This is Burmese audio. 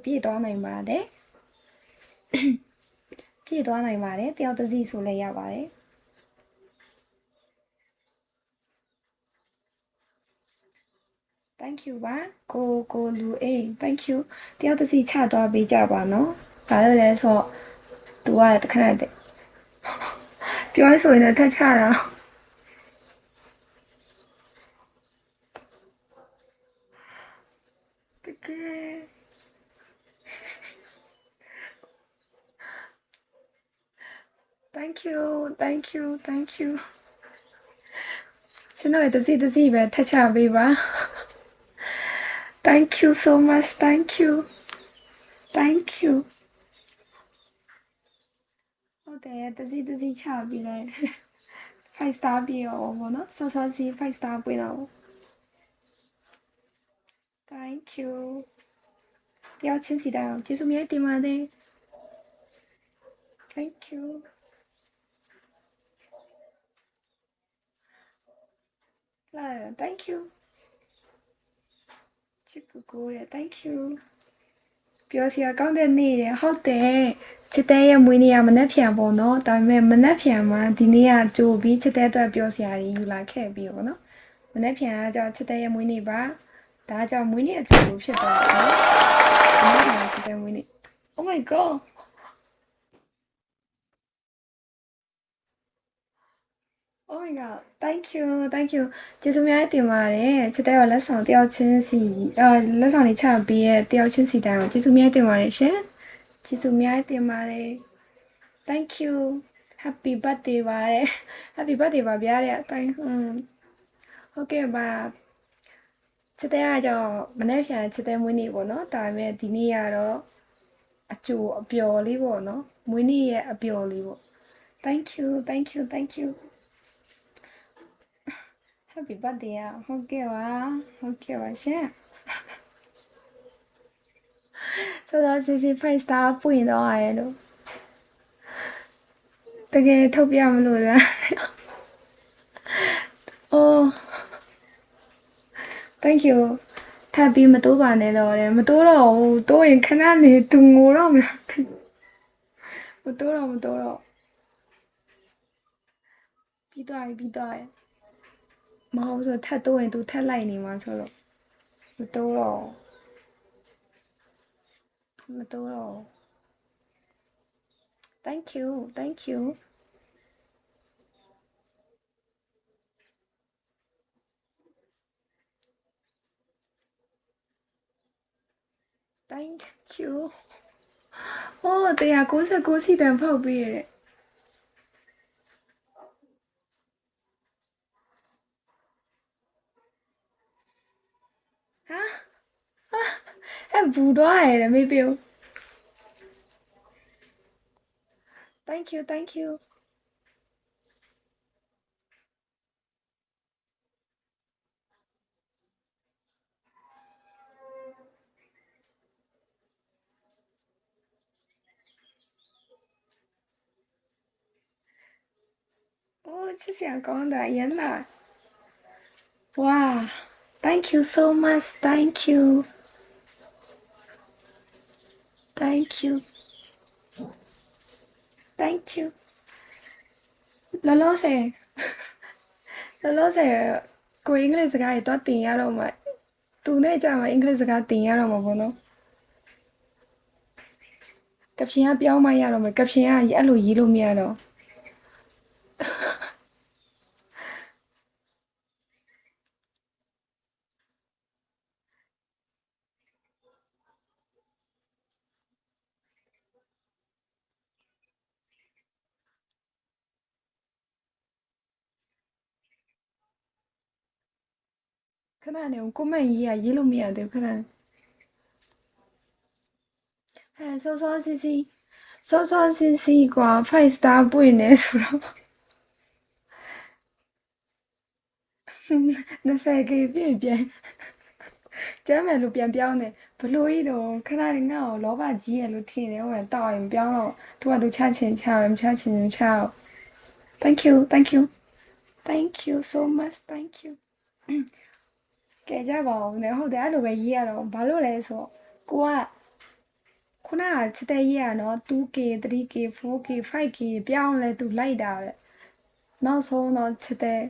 ပြည့်သွားနိုင်ပါတယ်ပြည့်သွားနိုင်ပါတယ်တယောက်တစ်စီဆိုလည်းရပါတယ်thank you ပါကိုလူအေး thank you တယောက်တစ်စီချသွားပေးကြပါနော်ဘာလို့လဲဆိုတော့ तू ကတခဏတည်းပြောရဆိုရင်လည်းထက်ချတာတကယ် thank you ကျွန်တော်တစ်စီပဲထက်ချပေးပါ thank you so much thank you ဟုတ်တယ်တစ်စီချပြီးလဲ5 star ပြည့်ရောဘောနော်စောစီ5 star ပွင့်တော့ thank you တယောက်ချင်းစီတိုင်းကျေးဇူးများတင်ပါတယ် thank you လာ thank you ချစ်ကိုရ thank you ပြောစရာကောင်းတဲ့နေ့ရဟုတ်တယ်ချစ်တဲ့ရဲ့မွေးနေ့ကမနှက်ဖြန်ပေါ့နော်ဒါပေမဲ့မနှက်ဖြန်မှာဒီနေ့ကကြိုပြီးချစ်တဲ့အတွက်ပြောစရာတွေယူလာခဲ့ပြီးပေါ့နော်မနှက်ဖြန်ကကြောင့်ချစ်တဲ့ရဲ့မွေးနေ့ပါဒါကြောင့်မွေးနေ့အကျိုးကိုဖြစ်သွားတယ်နော်မနှက်ဖြန်ချစ်တဲ့မွေးနေ့ oh my god oh my god thank you ကျေးဇူးများတင်ပါတယ်ချစ်တဲ့ရောလက်ဆောင်တယောက်ချင်းစီလက်ဆောင်လေးချပေးရဲ့တယောက်ချင်းစီတိုင်းကိုကျေးဇူးများတင်ပါတယ်ရှင်ကျေးဇူးများတင်ပါတယ် thank you happy birthday ပါတယ် happy birthday ပါဗျာတဲ့အတိုင်းဟုတ်ကဲ့ပါချစ်တဲ့ကကြောင့်မနေ့ဖြန်ချစ်တဲ့မွေးနေ့ပေါ့နော်ဒါပေမဲ့ဒီနေ့ကတော့အကျိုးအပျော်လေးပေါ့နော်မွေးနေ့ရဲ့အပျော်လေးပေါ့ thank you happy birthday ဟုတ်ကဲ့ပါရှင်ဆိုတော့စီ price star ပွင့်တော့ရလို့တကယ်ထုတ်ပြမလို့လား oh thank you ထပ်ပြီးမတိုးပါနဲ့တော့တယ်မတိုးတော့ဘူးတိုးရင်ခဏနေသူငိုတော့မလားမတိုးတော့ပြီးသွားရင်မဟုတ်ဆိုထပ်တိုးရင်သူထပ်လိုက်နေမှာဆိုတော့မတိုးတော့ thank you thank you โอ้199စီတန်ဖောက်ပေးရတယ်ဟာအဲ့ဘူတော့ရတယ်မေးပြော thank you โอ้ချစ်စရာကောင်းတာရန်လာဝါ thank you so much thank you လောလောဆယ်ကိုအင်္ဂလိပ်စကားတွေတော့တင်ရတော့မှသူနဲ့ကြာမှအင်္ဂလိပ်စကားတင်ရတော့မှာပေါ့နော်ကပရှင်ကပြောင်းမှရတော့မယ်ကပရှင်ကအဲ့လိုရေးလို့မရတော့ခဏနေကိုမန့်ရေးလို့မရသေးဘူးခဏစောစီကွာ5 star ပွင့်နေဆိုတော့20k ပြည့်ပြန်ကျမ်းမယ်လို့ပြန်ပြောင်းတယ်ဘလို့ဤတော့ခဏနေငါ့ကိုလောဘကြီးရလို့ထင်တယ်ဟိုတောက်ရင်ပြောင်းတော့သူကသူချချင်ချမချချင်ချ thank you so much thank you ကဲကြပါဦးねဟုတ်တယ်အဲ့လိုပဲရေးရတော့ဘာလို့လဲဆိုကိုက ခုနကချစ်တဲ့ကြီးကနော် 2K 3K 4K 5K ပြောင်းလဲသူလိုက်တာပဲနောက်ဆုံးတော့ချစ်တဲ့